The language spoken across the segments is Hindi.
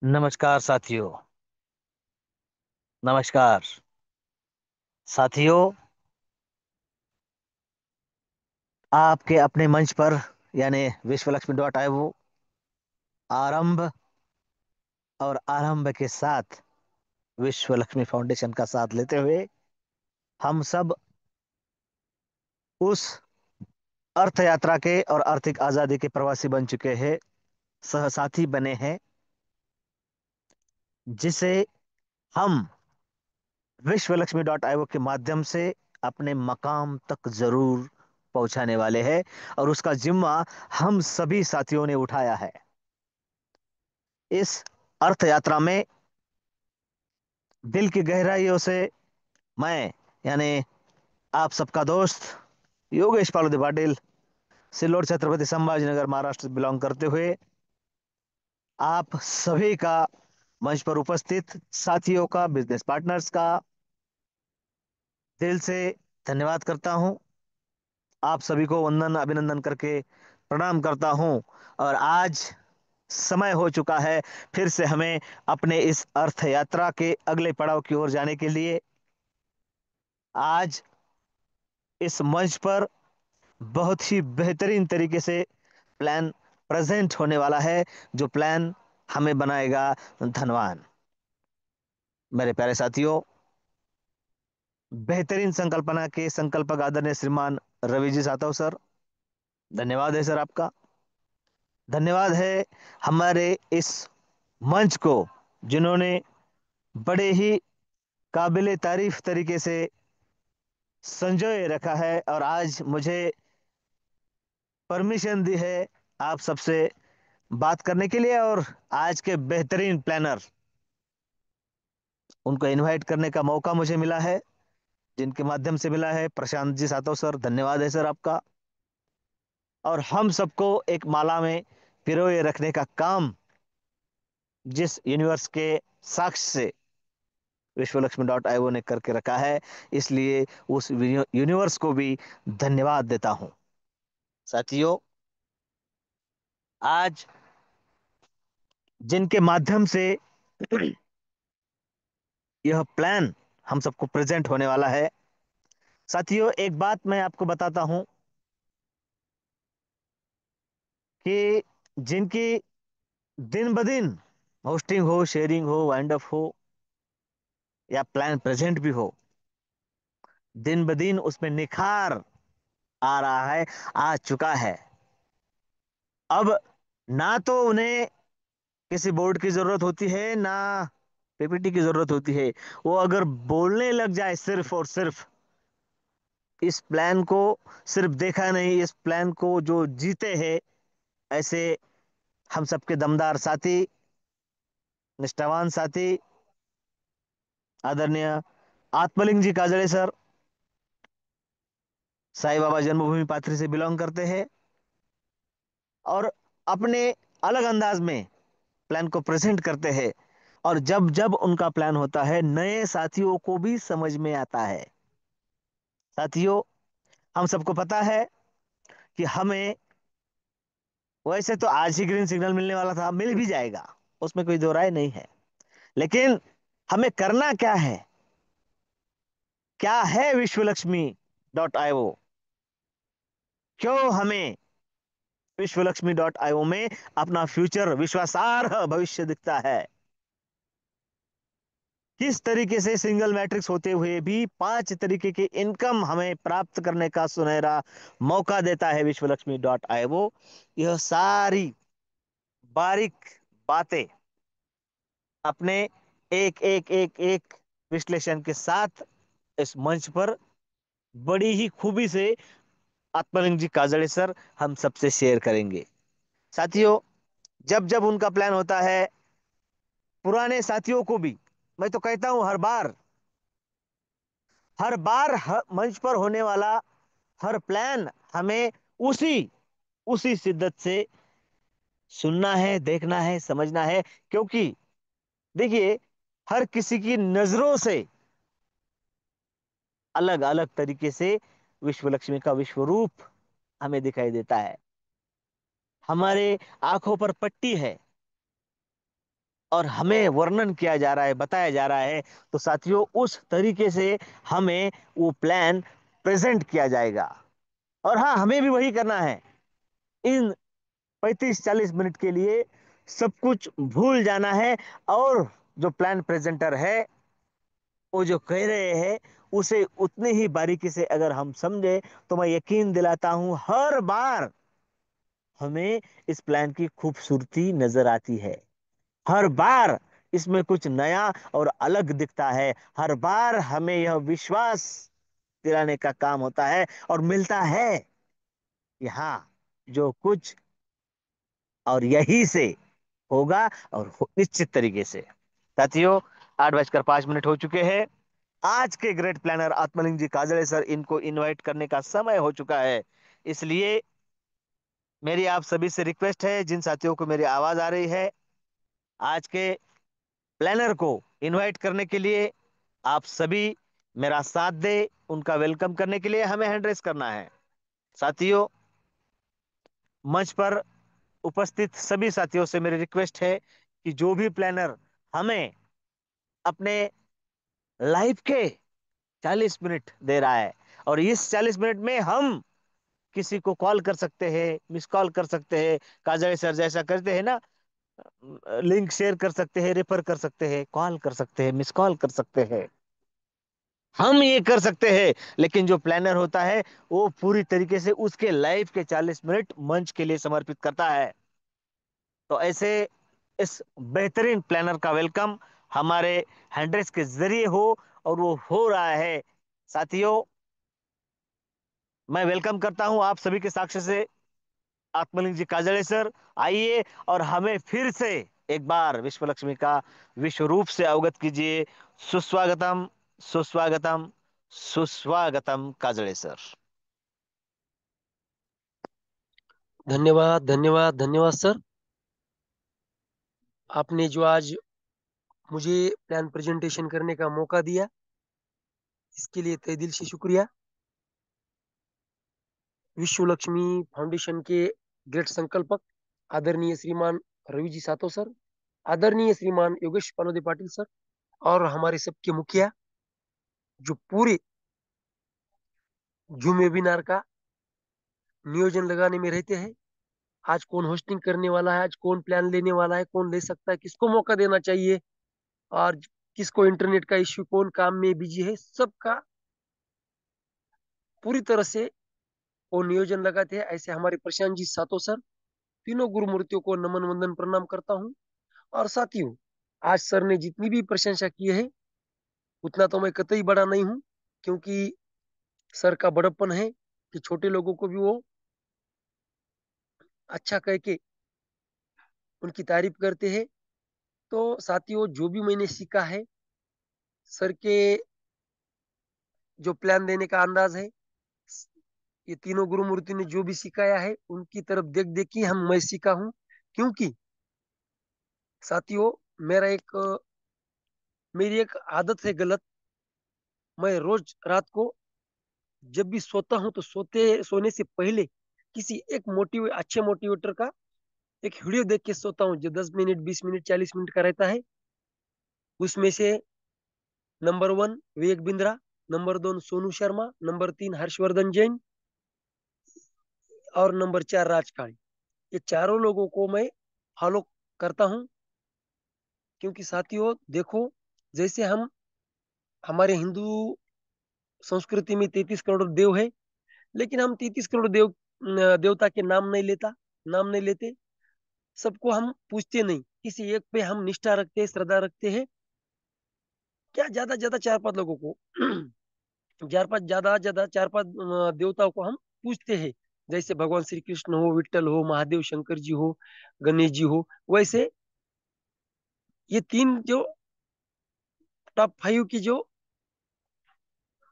नमस्कार साथियों। नमस्कार साथियों। आपके अपने मंच पर यानी विश्वलक्ष्मी आरंभ और आरंभ के साथ विश्व लक्ष्मी फाउंडेशन का साथ लेते हुए हम सब उस अर्थ यात्रा के और आर्थिक आजादी के प्रवासी बन चुके हैं, सहसाथी बने हैं, जिसे हम विश्वलक्ष्मी के माध्यम से अपने मकाम तक जरूर पहुंचाने वाले हैं। और उसका जिम्मा हम सभी साथियों ने उठाया है। इस अर्थ यात्रा में दिल की गहराइयों से मैं यानी आप सबका दोस्त योगेश पालुदे पाटिल, सिल्लोड छत्रपति संभाजीनगर महाराष्ट्र से बिलोंग करते हुए आप सभी का, मंच पर उपस्थित साथियों का, बिजनेस पार्टनर्स का दिल से धन्यवाद करता हूं। आप सभी को वंदन अभिनंदन करके प्रणाम करता हूं। और आज समय हो चुका है फिर से हमें अपने इस अर्थ यात्रा के अगले पड़ाव की ओर जाने के लिए। आज इस मंच पर बहुत ही बेहतरीन तरीके से प्लान प्रेजेंट होने वाला है, जो प्लान हमें बनाएगा धनवान। मेरे प्यारे साथियों, बेहतरीन संकल्पना के संकल्पक आदरणीय श्रीमान रवि जी सातव सर, धन्यवाद है सर आपका। धन्यवाद है हमारे इस मंच को, जिन्होंने बड़े ही काबिले तारीफ तरीके से संजोए रखा है और आज मुझे परमिशन दी है आप सबसे बात करने के लिए। और आज के बेहतरीन प्लानर, उनको इनवाइट करने का मौका मुझे मिला है, जिनके माध्यम से मिला है प्रशांत जी सातव सर, धन्यवाद है सर आपका। और हम सबको एक माला में पिरोए रखने का काम जिस यूनिवर्स के साक्ष्य से विश्वलक्ष्मी ने करके रखा है, इसलिए उस यूनिवर्स को भी धन्यवाद देता हूं। साथियों, आज जिनके माध्यम से यह प्लान हम सबको प्रेजेंट होने वाला है, साथियों एक बात मैं आपको बताता हूं कि जिनकी दिन ब दिन होस्टिंग हो, शेयरिंग हो, वाइंड अप हो या प्लान प्रेजेंट भी हो, दिन ब दिन उसमें निखार आ रहा है, आ चुका है। अब ना तो उन्हें किसी बोर्ड की जरूरत होती है, ना पीपीटी की जरूरत होती है। वो अगर बोलने लग जाए सिर्फ और सिर्फ इस प्लान को, सिर्फ देखा नहीं, इस प्लान को जो जीते हैं, ऐसे हम सबके दमदार साथी, निष्ठावान साथी आदरणीय आत्मलिंग जी काजड़े सर, साईं बाबा जन्मभूमि पाथरी से बिलोंग करते हैं और अपने अलग अंदाज में प्लान को प्रेजेंट करते हैं। और जब जब उनका प्लान होता है, नए साथियों को भी समझ में आता है। साथियों, हम सबको पता है कि हमें, वैसे तो आज ही ग्रीन सिग्नल मिलने वाला था, मिल भी जाएगा, उसमें कोई दो राय नहीं है। लेकिन हमें करना क्या है? क्या है विश्वलक्ष्मी क्यों हमें विश्वलक्ष्मी में अपना फ्यूचर, विश्वासार्ह भविष्य दिखता है? किस तरीके से सिंगल मैट्रिक्स होते हुए भी 5 तरीके की इनकम हमें प्राप्त करने का सुनहरा मौका देता है विश्वलक्ष्मी। यह सारी बारीक बातें अपने एक एक एक एक विश्लेषण के साथ इस मंच पर बड़ी ही खूबी से आत्मलिंग जी काजड़े सर हम सबसे शेयर करेंगे। साथियों, जब जब उनका प्लान होता है, पुराने साथियों को भी मैं तो कहता हूं, हर बार मंच पर होने वाला हर प्लान हमें उसी उसी शिद्दत से सुनना है, देखना है, समझना है। क्योंकि देखिए, हर किसी की नजरों से अलग अलग तरीके से विश्व लक्ष्मी का विश्व रूप हमें दिखाई देता है। हमारे आंखों पर पट्टी है और हमें वर्णन किया जा रहा है, बताया जा रहा है, तो साथियों उस तरीके से हमें वो प्लान प्रेजेंट किया जाएगा। और हाँ, हमें भी वही करना है। इन 35-40 मिनट के लिए सब कुछ भूल जाना है, और जो प्लान प्रेजेंटर है वो जो कह रहे हैं उसे उतने ही बारीकी से अगर हम समझे, तो मैं यकीन दिलाता हूं हर बार हमें इस प्लान की खूबसूरती नजर आती है। हर बार इसमें कुछ नया और अलग दिखता है। हर बार हमें यह विश्वास दिलाने का काम होता है और मिलता है कि हाँ, जो कुछ और यही से होगा, और निश्चित तरीके से। साथियों, 8:05 हो चुके हैं। आज के ग्रेट प्लानर आत्मलिंग जी काजले सर, इनको इनवाइट करने का समय हो चुका है। इसलिए मेरी आप सभी से रिक्वेस्ट है, जिन साथियों को मेरी आवाज आ रही है, आज के प्लानर को इनवाइट करने के लिए आप सभी मेरा साथ दे। उनका वेलकम करने के लिए हमें हैंड रेस करना है। साथियों, मंच पर उपस्थित सभी साथियों से मेरी रिक्वेस्ट है कि जो भी प्लानर हमें अपने लाइफ के 40 मिनट दे रहा है, और इस 40 मिनट में हम किसी को कॉल कर सकते हैं, मिस कॉल कर सकते हैं, काजल सर जैसा करते हैं ना, लिंक शेयर कर सकते हैं, रेफर कर सकते हैं, कॉल कर सकते हैं, मिस कॉल कर सकते हैं, हम ये कर सकते हैं। लेकिन जो प्लानर होता है वो पूरी तरीके से उसके लाइफ के 40 मिनट मंच के लिए समर्पित करता है। तो ऐसे इस बेहतरीन प्लानर का वेलकम हमारे हैंड्रेस के जरिए हो, और वो हो रहा है। साथियों, मैं वेलकम करता हूं आप सभी के साक्ष्य से आत्मलिंग जी काजले सर। आइए और हमें फिर से एक बार विश्व लक्ष्मी का विश्व रूप से अवगत कीजिए। सुस्वागतम, सुस्वागतम, सुस्वागतम काजले सर। धन्यवाद धन्यवाद धन्यवाद सर। आपने जो आज मुझे प्लान प्रेजेंटेशन करने का मौका दिया, इसके लिए तहे दिल से शुक्रिया। विश्व लक्ष्मी फाउंडेशन के ग्रेट संकल्पक आदरणीय श्रीमान रवि जी सातो सर, आदरणीय श्रीमान योगेश पालोदे पाटिल सर, और हमारे सबके मुखिया जो पूरे जूम वेबिनार का नियोजन लगाने में रहते हैं। आज कौन होस्टिंग करने वाला है, आज कौन प्लान लेने वाला है, कौन ले सकता है, किसको मौका देना चाहिए, और किसको इंटरनेट का इश्यू, कौन काम में बिजी है, सबका पूरी तरह से वो नियोजन लगाते हैं। ऐसे हमारे प्रशांत जी सातो सर, तीनों गुरु मूर्तियों को नमन वंदन प्रणाम करता हूँ। और साथियों, आज सर ने जितनी भी प्रशंसा की है उतना तो मैं कतई बड़ा नहीं हूँ, क्योंकि सर का बड़प्पन है कि छोटे लोगों को भी वो अच्छा कह के उनकी तारीफ करते हैं। तो साथियों, जो भी मैंने सीखा है सर के जो प्लान देने का अंदाज है, ये तीनों गुरु मूर्ति ने जो भी सिखाया है उनकी तरफ देख देख के हम मैं सीखा हूँ। क्योंकि साथियों, मेरा एक मेरी एक आदत है गलत। मैं रोज रात को जब भी सोता हूँ तो सोने से पहले किसी एक अच्छे मोटिवेटर का एक वीडियो देख के सोता हूँ, जो 10 मिनट 20 मिनट 40 मिनट का रहता है। उसमें से number 1 Vivek Bindra, number 2 Sonu Sharma, number 3 Harshvardhan Jain, और नंबर 4 राजकाल। ये चारों लोगों को मैं फॉलो करता हूँ। क्योंकि साथियों देखो, जैसे हम हमारे हिंदू संस्कृति में 33 करोड़ देव है, लेकिन हम 33 करोड़ देवता के नाम नहीं लेते। सबको हम पूछते नहीं, किसी एक पे हम निष्ठा रखते हैं, श्रद्धा रखते हैं। क्या ज्यादा चार पांच लोगों को ज्यादा चार पांच देवताओं को हम पूछते हैं। जैसे भगवान श्री कृष्ण हो, विट्ठल हो, महादेव शंकर जी हो, गणेश जी हो, वैसे ये तीन जो टॉप 5 की जो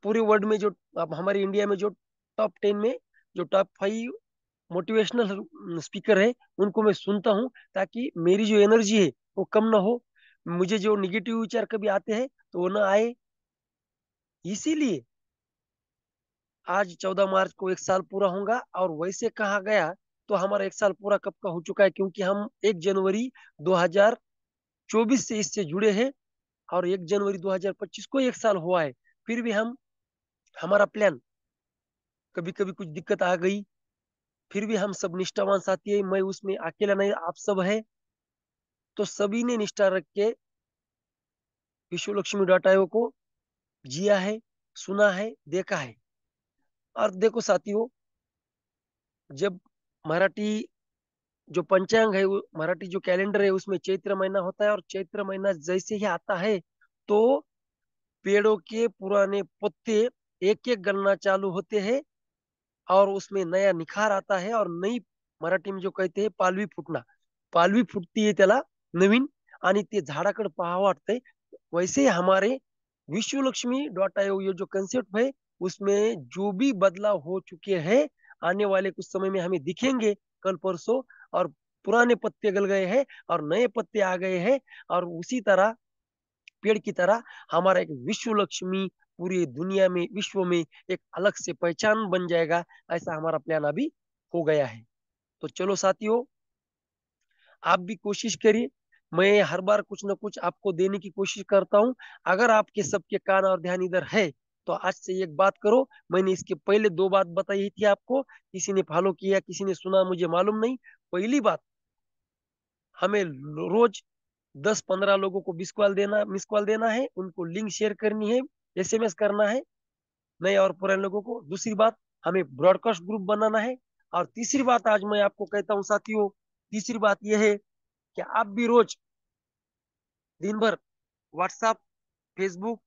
पूरे वर्ल्ड में, जो अब हमारे इंडिया में जो टॉप 10 में जो टॉप 5 मोटिवेशनल स्पीकर है, उनको मैं सुनता हूँ, ताकि मेरी जो एनर्जी है वो कम ना हो। मुझे जो निगेटिव विचार कभी आते हैं तो वो ना आए। इसीलिए आज 14 मार्च को 1 साल पूरा होगा। और वैसे कहा गया तो हमारा 1 साल पूरा कब का हो चुका है, क्योंकि हम 1 जनवरी 2023 2024 से इससे जुड़े हैं, और 1 जनवरी 2025 को 1 साल हुआ है। फिर भी हम, हमारा प्लान, कभी कभी कुछ दिक्कत आ गई, फिर भी हम सब निष्ठावान साथी है, मैं उसमें अकेला नहीं, आप सब है। तो सभी ने निष्ठा रख के विश्व लक्ष्मी डॉट आयोग को जिया है, सुना है, देखा है। और देखो साथियों, जब मराठी जो पंचांग है, मराठी जो कैलेंडर है, उसमें चैत्र महीना होता है, और चैत्र महीना जैसे ही आता है तो पेड़ों के पुराने पत्ते एक एक गलना चालू होते हैं, और उसमें नया निखार आता है, और नई, मराठी में जो कहते हैं पालवी फुटना, पालवी फुटती है त्याला नवीन, आणि ते झाडाकडे पाहावं वाटतंय। वैसे हमारे विश्व लक्ष्मी डॉट आईओ ये जो कंसेप्ट है, उसमें जो भी बदलाव हो चुके हैं, आने वाले कुछ समय में हमें दिखेंगे, कल परसों। और पुराने पत्ते गल गए हैं और नए पत्ते आ गए हैं, और उसी तरह, पेड़ की तरह, हमारा एक विश्व लक्ष्मी पूरी दुनिया में, विश्व में एक अलग से पहचान बन जाएगा। ऐसा हमारा प्लान अभी हो गया है। तो चलो साथियों, आप भी कोशिश करिए, मैं हर बार कुछ न कुछ आपको देने की कोशिश करता हूँ। अगर आपके सबके कान और ध्यान इधर है, तो आज से एक बात करो। मैंने इसके पहले 2 बात बताई थी आपको, किसी ने फॉलो किया, किसी ने सुना, मुझे मालूम नहीं। पहली बात, हमें रोज 10-15 लोगों को मिस कॉल देना है, उनको लिंक शेयर करनी है, एसएमएस करना है, नए और पुराने लोगों को। दूसरी बात, हमें ब्रॉडकास्ट ग्रुप बनाना है। और तीसरी बात आज मैं आपको कहता हूँ साथियों, तीसरी बात यह है कि आप भी रोज दिन भर व्हाट्सएप, फेसबुक,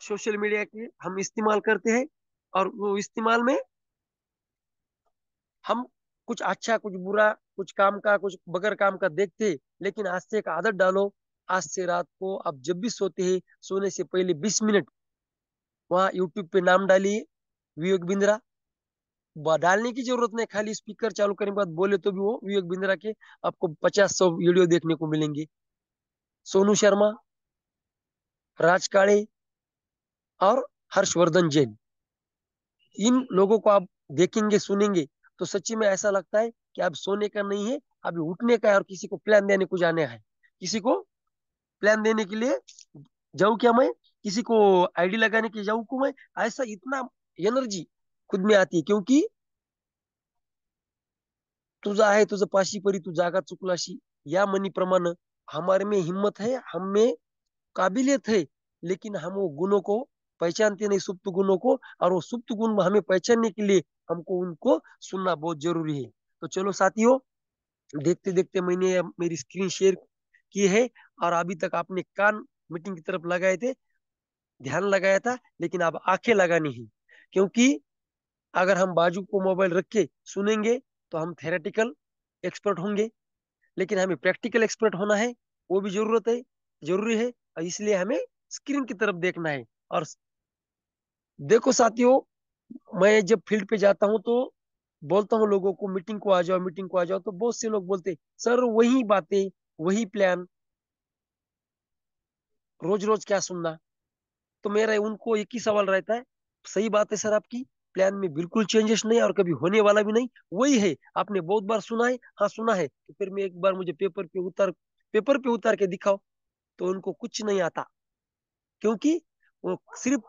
सोशल मीडिया के हम इस्तेमाल करते हैं, और वो इस्तेमाल में हम कुछ अच्छा, कुछ बुरा, कुछ काम का, कुछ बगैर काम का देखते हैं। लेकिन आज से एक आदत डालो, आज से रात को आप जब भी सोते हैं, सोने से पहले 20 मिनट वहाँ यूट्यूब पे नाम डालिए, विवेक बिंद्रा। डालने की जरूरत नहीं, खाली स्पीकर चालू करने के बाद बोले तो भी वो विवेक बिंद्रा के आपको 50-100 वीडियो देखने को मिलेंगे। सोनू शर्मा, राज काळे और हर्षवर्धन जैन, इन लोगों को आप देखेंगे, सुनेंगे, तो सच्ची में ऐसा लगता है कि अब सोने का नहीं है, अभी उठने का है, और किसी को प्लान देने को जाने है। किसी को प्लान देने के लिए जाऊं क्या मैं, किसी को आईडी लगाने के जाऊं को मैं, ऐसा इतना एनर्जी खुद में आती है, क्योंकि तुझा आहे तुझं पाशी परी तू जागा चुकलाशी, या मनी प्रमाण हमारे में हिम्मत है, हम में काबिलियत है, लेकिन हम वो गुणों को पहचानते नहीं, सुप्त गुणों को। और वो सुप्त गुण हमें पहचानने के लिए हमको उनको सुनना बहुत जरूरी है। तो चलो साथियों, देखते देखते मैंने मेरी स्क्रीन शेयर की है, और अभी तक आपने कान मीटिंग की तरफ लगाए थे, ध्यान लगाया था, लेकिन अब आंखें लगानी है। क्योंकि अगर हम बाजू को मोबाइल रख के सुनेंगे, तो हम थेरेटिकल एक्सपर्ट होंगे, लेकिन हमें प्रैक्टिकल एक्सपर्ट होना है, वो भी जरूरी है। और इसलिए हमें स्क्रीन की तरफ देखना है। और देखो साथियों, मैं जब फील्ड पे जाता हूँ तो बोलता हूँ लोगों को, मीटिंग को आ जाओ, मीटिंग को आ जाओ, तो बहुत से लोग बोलते, सर वही बातें, वही प्लान, रोज रोज क्या सुनना। तो मेरा उनको एक ही सवाल रहता है, सही बात है सर आपकी, प्लान में बिल्कुल चेंजेस नहीं और कभी होने वाला भी नहीं, वही है। आपने बहुत बार सुना है, हाँ सुना है, तो फिर मैं एक बार मुझे पेपर पे उतार के दिखाओ। तो उनको कुछ नहीं आता, क्योंकि वो सिर्फ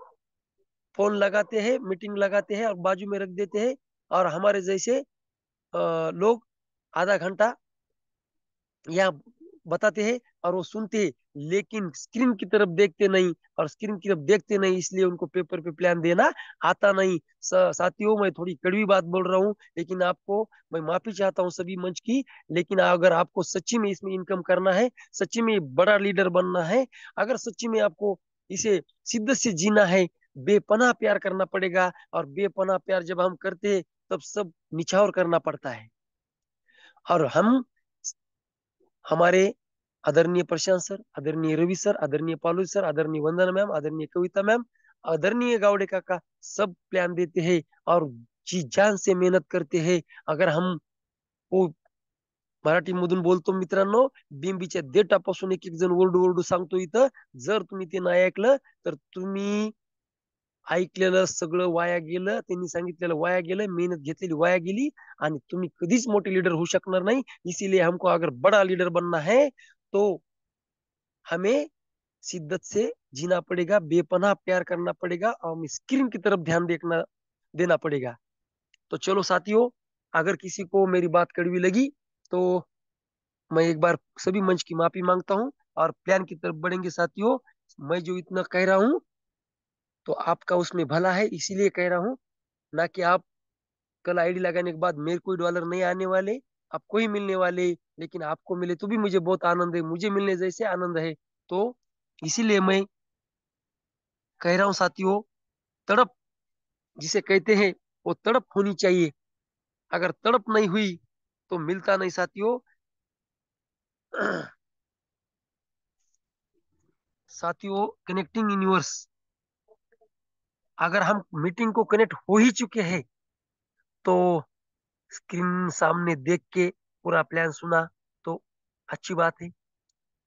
फोन लगाते हैं, मीटिंग लगाते हैं और बाजू में रख देते हैं। और हमारे जैसे लोग आधा घंटा यहाँ बताते हैं और वो सुनते हैं, लेकिन स्क्रीन की तरफ देखते नहीं, और स्क्रीन की तरफ देखते नहीं, इसलिए उनको पेपर पे प्लान देना आता नहीं। साथियों, मैं थोड़ी कड़वी बात बोल रहा हूँ, लेकिन आपको मैं माफी चाहता हूँ सभी मंच की। लेकिन अगर आपको सच्ची में इसमें इनकम करना है, सच्ची में बड़ा लीडर बनना है, अगर सच्ची में आपको इसे शिद्दत से जीना है, बेपनाह प्यार करना पड़ेगा। और बेपनाह प्यार जब हम करते हैं, तब सब निछावर करना पड़ता है। और हम, हमारे आदरणीय प्रशांत सर, आदरणीय रवि सर, आदरणीय पालू सर, आदरणीय वंदना मैम, आदरणीय कविता मैम, आदरणीय गावड़े काका, सब प्लान देते हैं और जी जान से मेहनत करते हैं। अगर हम वो मराठी मधून बोलतो मित्रांनो, बिंबीच्या देठापासून एक एक जण ओरडू ओरडू सांगतो इथं, जर तुम्ही ते नाही ऐकलं तर तुम्ही ऐकलेलं सगळं वाया गेलं, त्यांनी सांगितलेलं वाया गेलं, मेहनत घेतलेली वाया गेली, आणि तुम्ही कधीच मोठे लीडर होऊ शकणार नाही. इसीलिए हमको अगर बड़ा लीडर बनना है तो हमें शिद्दत से जीना पड़ेगा, बेपनाह प्यार करना पड़ेगा, और हमें स्क्रीन की तरफ ध्यान देखना देना पड़ेगा. तो चलो साथियों, अगर किसी को मेरी बात कड़वी लगी तो मैं एक बार सभी मंच की माफी मांगता हूँ, और प्लान की तरफ बढ़ेंगे साथियों. मैं जो इतना कह रहा हूँ तो आपका उसमें भला है, इसीलिए कह रहा हूँ. ना कि आप कल आईडी लगाने के बाद मेरे कोई डॉलर नहीं आने वाले, आपको ही मिलने वाले. लेकिन आपको मिले तो भी मुझे बहुत आनंद है, मुझे मिलने जैसे आनंद है. तो इसीलिए मैं कह रहा हूँ साथियों, तड़प जिसे कहते हैं वो तड़प होनी चाहिए. अगर तड़प नहीं हुई तो मिलता नहीं साथियों. साथियों, कनेक्टिंग यूनिवर्स, अगर हम मीटिंग को कनेक्ट हो ही चुके हैं तो स्क्रीन सामने देख के पूरा प्लान सुना तो अच्छी बात है.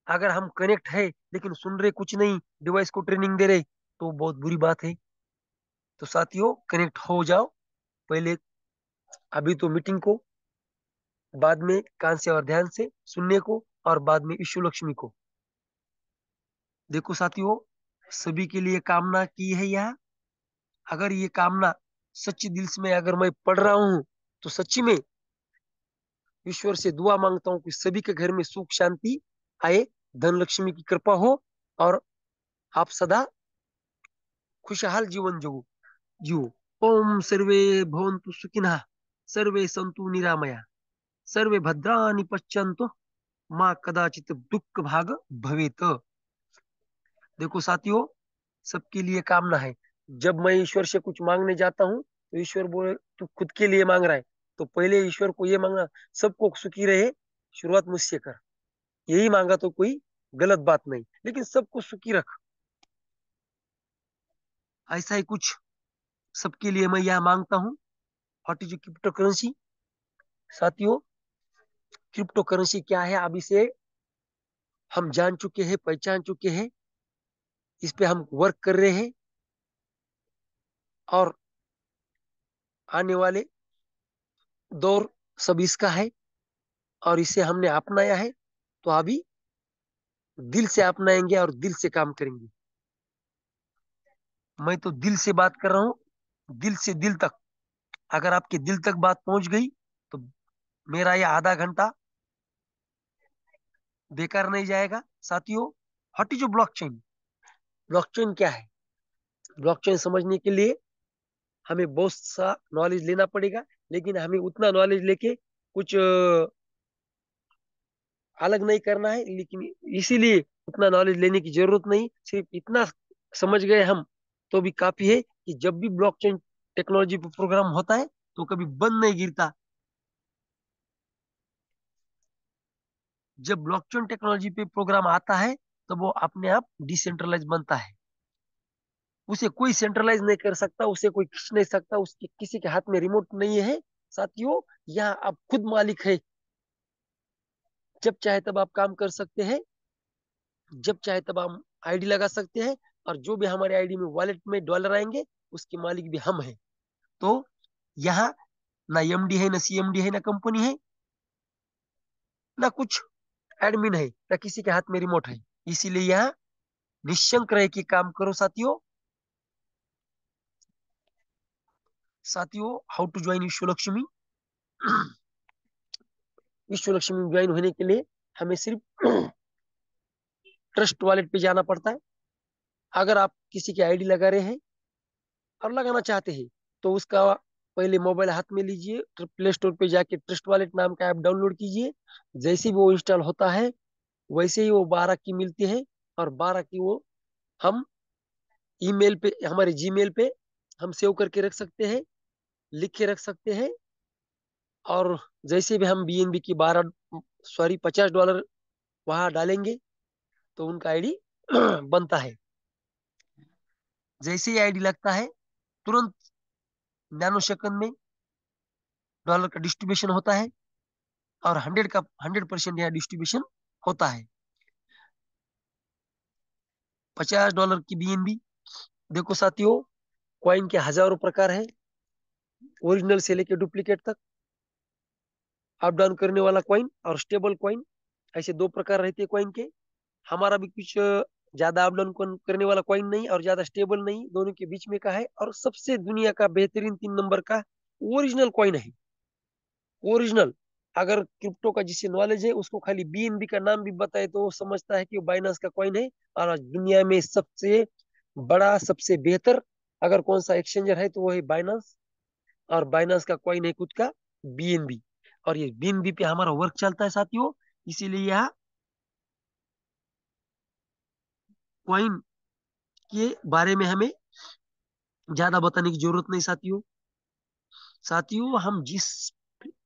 अगर हम कनेक्ट है लेकिन सुन रहे कुछ नहीं, डिवाइस को ट्रेनिंग दे रहे, तो बहुत बुरी बात है. तो साथियों, कनेक्ट हो जाओ पहले, अभी तो मीटिंग को, बाद में कान से और ध्यान से सुनने को, और बाद में ईशु लक्ष्मी को. देखो साथियों, सभी के लिए कामना की है यहाँ. अगर ये कामना सच्ची दिल से में अगर मैं पढ़ रहा हूँ तो सच्ची में ईश्वर से दुआ मांगता हूँ कि सभी के घर में सुख शांति आए, धन लक्ष्मी की कृपा हो, और आप सदा खुशहाल जीवन जियो. ओम सर्वे भवन्तु सुखिनः, सर्वे सन्तु निरामया, सर्वे भद्राणि पश्यन्तु, माँ कदाचित दुख भाग भवेत. देखो साथियों, सबके लिए कामना है. जब मैं ईश्वर से कुछ मांगने जाता हूँ तो ईश्वर बोले तू खुद के लिए मांग रहा है, तो पहले ईश्वर को ये मांगना, सबको सुखी रहे, शुरुआत मुझसे कर. यही मांगा तो कोई गलत बात नहीं, लेकिन सबको सुखी रख, ऐसा ही कुछ सबके लिए मैं यह मांगता हूँ. व्हाट इज क्रिप्टो करेंसी साथियों? क्रिप्टो करेंसी क्या है, अभी से हम जान चुके हैं, पहचान चुके हैं, इस पे हम वर्क कर रहे हैं, और आने वाले दौर सब इसका है, और इसे हमने अपनाया है. तो अभी दिल से अपनाएंगे और दिल से काम करेंगे. मैं तो दिल से बात कर रहा हूँ, दिल से दिल तक. अगर आपके दिल तक बात पहुंच गई तो मेरा ये आधा घंटा बेकार नहीं जाएगा साथियों. What is blockchain? ब्लॉकचेन क्या है? ब्लॉकचेन समझने के लिए हमें बहुत सा नॉलेज लेना पड़ेगा, लेकिन हमें उतना नॉलेज लेके कुछ अलग नहीं करना है. लेकिन इसीलिए उतना नॉलेज लेने की जरूरत नहीं, सिर्फ इतना समझ गए हम तो भी काफी है कि जब भी ब्लॉकचेन टेक्नोलॉजी पे प्रोग्राम होता है तो कभी बंद नहीं गिरता. जब ब्लॉकचेन टेक्नोलॉजी पे प्रोग्राम आता है तो वो अपने आप डिसेंट्रलाइज बनता है. उसे कोई सेंट्रलाइज नहीं कर सकता, उसे कोई खींच नहीं सकता, उसके किसी के हाथ में रिमोट नहीं है साथियों. यहाँ आप खुद मालिक है, जब चाहे तब आप काम कर सकते हैं, जब चाहे तब हम आईडी लगा सकते हैं, और जो भी हमारे आईडी में वॉलेट में डॉलर आएंगे उसके मालिक भी हम हैं. तो यहाँ ना एमडी है, ना सीएमडी है, ना कंपनी है, ना कुछ एडमिन है, ना किसी के हाथ में रिमोट है. इसीलिए यहाँ निशंक रह के काम करो साथियों. साथियों, हाउ टू ज्वाइन विश्व लक्ष्मी? विश्व लक्ष्मी में ज्वाइन होने के लिए हमें सिर्फ ट्रस्ट वॉलेट पे जाना पड़ता है. अगर आप किसी की आईडी लगा रहे हैं और लगाना चाहते हैं तो उसका पहले मोबाइल हाथ में लीजिए, प्ले स्टोर पे जाके ट्रस्ट वॉलेट नाम का ऐप डाउनलोड कीजिए. जैसे ही वो इंस्टॉल होता है वैसे ही वो 12 की मिलती है, और 12 की वो हम ईमेल पे, हमारे जीमेल पे हम सेव करके रख सकते हैं, लिख के रख सकते हैं. और जैसे भी हम बीएनबी की 50 डॉलर वहां डालेंगे तो उनका आईडी बनता है. जैसे ही आईडी लगता है तुरंत नैनो सेकंड में डॉलर का डिस्ट्रीब्यूशन होता है, और 100% यहाँ डिस्ट्रीब्यूशन होता है. 50 डॉलर की बीएनबी. देखो साथियों, कॉइन के हजारों प्रकार है, ओरिजिनल से लेके डुप्लीकेट तक। अप डाउन करने वाला कॉइन और स्टेबल कॉइन, ऐसे दो प्रकार रहते हैं कॉइन के। हमारा भी कुछ ज्यादा अप डाउन करने वाला कॉइन नहीं और ज्यादा स्टेबल नहीं, दोनों के बीच में का है, और सबसे दुनिया का बेहतरीन 3 नंबर का ओरिजिनल कॉइन है। ओरिजिनल। अगर क्रिप्टो का जिसे नॉलेज है उसको खाली बीएनबी का नाम भी बताए तो वो समझता है कि वो बाइनांस का कॉइन है। और आज दुनिया में सबसे बड़ा, सबसे बेहतर अगर कौन सा एक्सचेंजर है तो वो है बाइनांस। और बाइनांस का कॉइन है खुद का बीएनबी। और ये बीएनबी पे हमारा वर्क चलता है साथियों। इसीलिए यहाँ कॉइन के बारे में हमें ज्यादा बताने की जरूरत नहीं साथियों। साथियों, हम जिस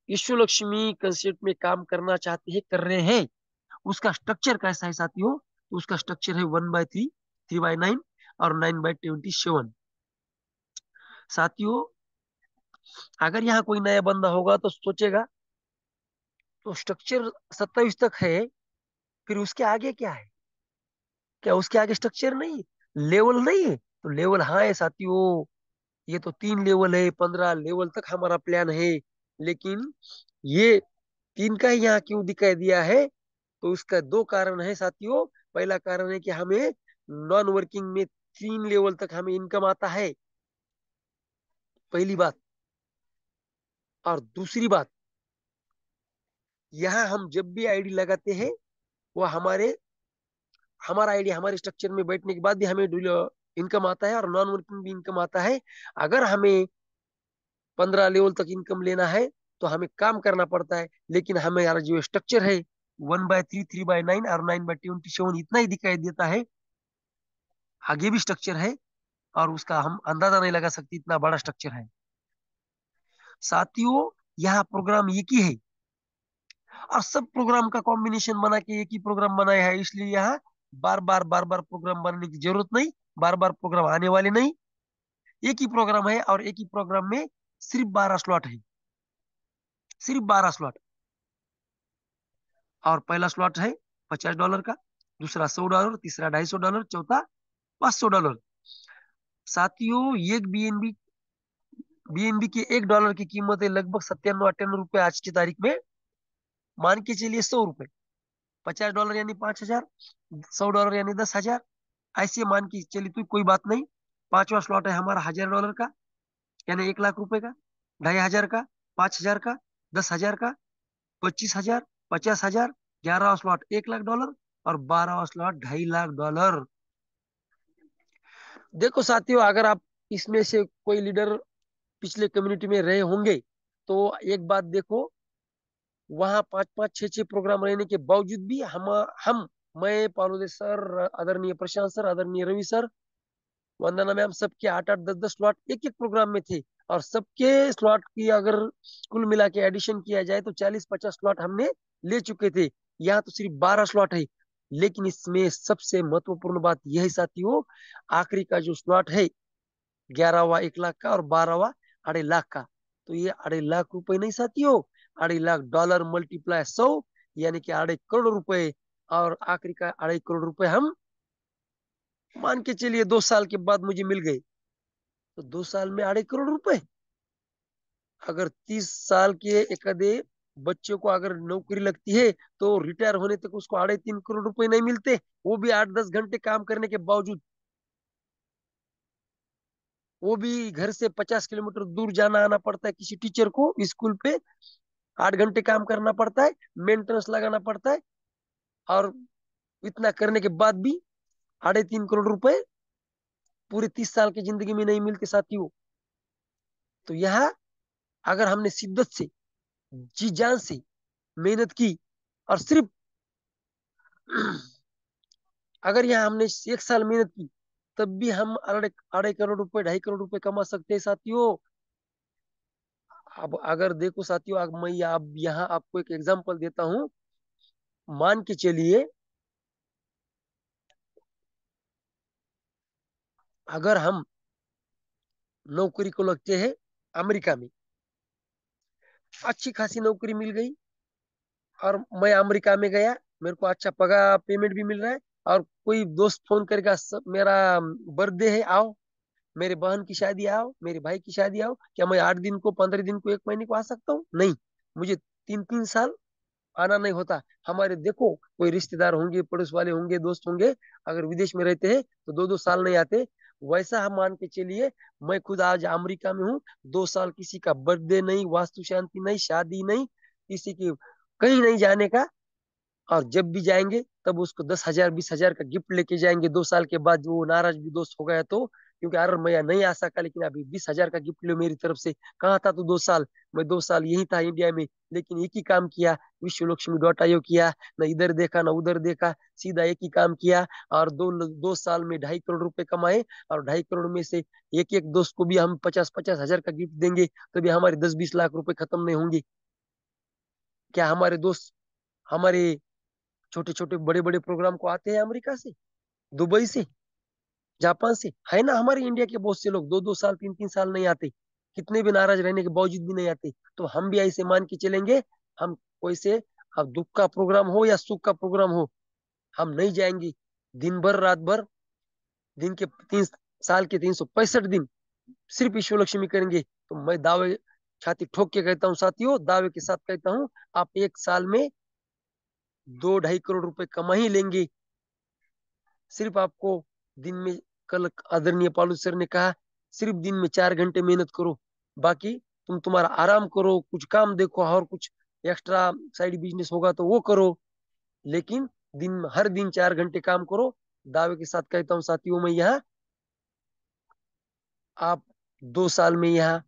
विश्व लक्ष्मी कंसेप्ट में काम करना चाहते हैं, कर रहे हैं, उसका स्ट्रक्चर कैसा है साथियों? तो उसका स्ट्रक्चर है 1/3, 3/9 और 9/27। साथियों, अगर यहाँ कोई नया बंदा होगा तो सोचेगा तो स्ट्रक्चर 27 तक है, फिर उसके आगे क्या है? क्या उसके आगे स्ट्रक्चर नहीं, लेवल नहीं है? तो लेवल हाँ है साथियों। ये तो 3 लेवल है, 15 लेवल तक हमारा प्लान है। लेकिन ये 3 का ही यहाँ क्यों दिखाई दिया है? तो उसका 2 कारण है साथियों। पहला कारण है कि हमें नॉन वर्किंग में 3 लेवल तक हमें इनकम आता है, पहली बात। और दूसरी बात, यहाँ हम जब भी आईडी लगाते हैं, वो हमारा आईडी हमारे स्ट्रक्चर में बैठने के बाद भी हमें इनकम आता है और नॉन वर्किंग भी इनकम आता है। अगर हमें 15 लेवल तक इनकम लेना है तो हमें काम करना पड़ता है, लेकिन हमें यार जो स्ट्रक्चर है 1/3, 3/9 और 9/27 इतना ही दिखाई देता है। आगे भी स्ट्रक्चर है और उसका हम अंदाजा नहीं लगा सकते, इतना बड़ा स्ट्रक्चर है साथियों। यहाँ प्रोग्राम एक ही है और सब प्रोग्राम का कॉम्बिनेशन बना के एक ही प्रोग्राम बनाया है, इसलिए यहाँ बार बार प्रोग्राम बनाने की जरूरत नहीं, बार बार प्रोग्राम आने वाले नहीं। एक ही प्रोग्राम है और एक ही प्रोग्राम में सिर्फ 12 स्लॉट है, सिर्फ 12 स्लॉट। और पहला स्लॉट है $50 का, दूसरा $100, तीसरा $250, चौथा $500। साथियों, एक बीएनबी के $1 की कीमत है लगभग 97-98 रुपए आज की तारीख में। मान के चलिए $100, $50 यानी 5,000, $100 यानी 10,000। ऐसे मान के चलिए तो कोई बात नहीं। पांचवा स्लॉट है हमारा $1,000 का, यानी 1 लाख रुपए का, 2,500 का, 5,000 का, 10,000 का, 25,000, 50,000। 11वां स्लॉट $1 लाख और 12वां स्लॉट $2.5 लाख। देखो साथियों, अगर आप इसमें से कोई लीडर पिछले कम्युनिटी में रहे होंगे तो एक बात देखो, वहां 5-5, 6-6 प्रोग्राम रहने के बावजूद भी हम मैं, पालोदे सर, आदरणीय प्रशांत सर, आदरणीय रवि सर, वंदना मैम, सबके 8-8, 10-10 स्लॉट एक एक प्रोग्राम में थे। और सबके स्लॉट की अगर कुल मिला के एडिशन किया जाए तो 40-50 स्लॉट हमने ले चुके थे। यहाँ तो सिर्फ 12 स्लॉट है। लेकिन इसमें सबसे महत्वपूर्ण बात यह है साथियों, आखिरी का जो स्लॉट है, 11वां 1 लाख का और 12वां 2.5 लाख का। तो ये 2.5 लाख रुपए नहीं साथियों, $2.5 लाख मल्टीप्लाई 100, यानी कि 2.5 करोड़ रुपए। और आखिरी का 2.5 करोड़ रुपए हम मान के चलिए 2 साल के बाद मुझे मिल गए। तो 2 साल में 2.5 करोड़ रुपए। अगर 30 साल के एक आधे बच्चे को अगर नौकरी लगती है तो रिटायर होने तक उसको 3.5 करोड़ रुपए नहीं मिलते, वो भी 8-10 घंटे काम करने के बावजूद। वो भी घर से 50 किलोमीटर दूर जाना आना पड़ता है किसी टीचर को स्कूल पे, 8 घंटे काम करना पड़ता है, मेंटेनेंस लगाना पड़ता है। और इतना करने के बाद भी 3.5 करोड़ रुपए पूरे 30 साल की जिंदगी में नहीं मिलते साथियों। तो यहाँ अगर हमने शिद्दत से, जी जान से मेहनत की और सिर्फ अगर यहाँ हमने 1 साल मेहनत की, तब भी हम 2.5 करोड़ रुपए, 2.5 करोड़ रुपए कमा सकते हैं साथियों। अब अगर देखो साथियों, अब मैं अब यहाँ आपको एक एग्जांपल देता हूँ। मान के चलिए, अगर हम नौकरी को लगते हैं अमेरिका में, अच्छी खासी नौकरी मिल गई और मैं अमेरिका में गया, मेरे को अच्छा पेमेंट भी मिल रहा है। और कोई दोस्त फोन करेगा, मेरा बर्थडे है, आओ, मेरे बहन की शादी आओ, मेरे भाई की शादी आओ, क्या मैं 8 दिन को, 15 दिन को, 1 महीने को आ सकता हूँ? नहीं। मुझे 3-3 साल आना नहीं होता। हमारे देखो, कोई रिश्तेदार होंगे, पड़ोस वाले होंगे, दोस्त होंगे, अगर विदेश में रहते हैं तो 2-2 साल नहीं आते। वैसा हम मान के चलिए, मैं खुद आज अमेरिका में हूँ, 2 साल किसी का बर्थडे नहीं, वास्तु शांति नहीं, शादी नहीं, किसी की कहीं नहीं जाने का। और जब भी जाएंगे तब उसको 10,000 20,000 का गिफ्ट लेके जाएंगे। 2 साल के बाद वो नाराज भी दोस्त हो गया तो, क्योंकि अरे मैं नहीं आ सका, लेकिन अभी 20,000 का गिफ्ट लो मेरी तरफ से। कहाँ था तू 2 साल? मैं 2 साल यही था इंडिया में, लेकिन एक ही काम किया, विश्व लक्ष्मी डॉट आईओ किया। न इधर देखा न उधर देखा, सीधा एक ही काम किया। और 2 साल में 2.5 करोड़ रुपए कमाए। और 2.5 करोड़ में से एक एक दोस्त को भी हम 50-50 हजार का गिफ्ट देंगे, तभी हमारे 10-20 लाख रुपए खत्म नहीं होंगे। क्या हमारे दोस्त हमारे छोटे छोटे बड़े बड़े प्रोग्राम को आते हैं अमेरिका से, दुबई से, जापान से? है ना, हमारे इंडिया के बहुत से लोग 2-2 साल, 3-3 साल नहीं आते, कितने भी नाराज रहने के बावजूद भी नहीं आते। तो हम भी ऐसे मान के चलेंगे। हम कोई से, अब दुख का प्रोग्राम हो या सुख का प्रोग्राम हो, हम नहीं जाएंगे। दिन भर रात भर, दिन के 3 साल के 365 दिन सिर्फ ईश्वर लक्ष्मी करेंगे। तो मैं दावे, छाती ठोक के कहता हूँ साथियों, दावे के साथ कहता हूँ, आप 1 साल में 2-2.5 करोड़ रुपए कमा ही लेंगे। सिर्फ आपको दिन में, कल आदरणीय पालू सर ने कहा, सिर्फ दिन में 4 घंटे मेहनत करो, बाकी तुम्हारा आराम करो, कुछ काम देखो, और कुछ एक्स्ट्रा साइड बिजनेस होगा तो वो करो, लेकिन हर दिन 4 घंटे काम करो। दावे के साथ कहता हूँ साथियों, मैं यहाँ, आप 2 साल में यहाँ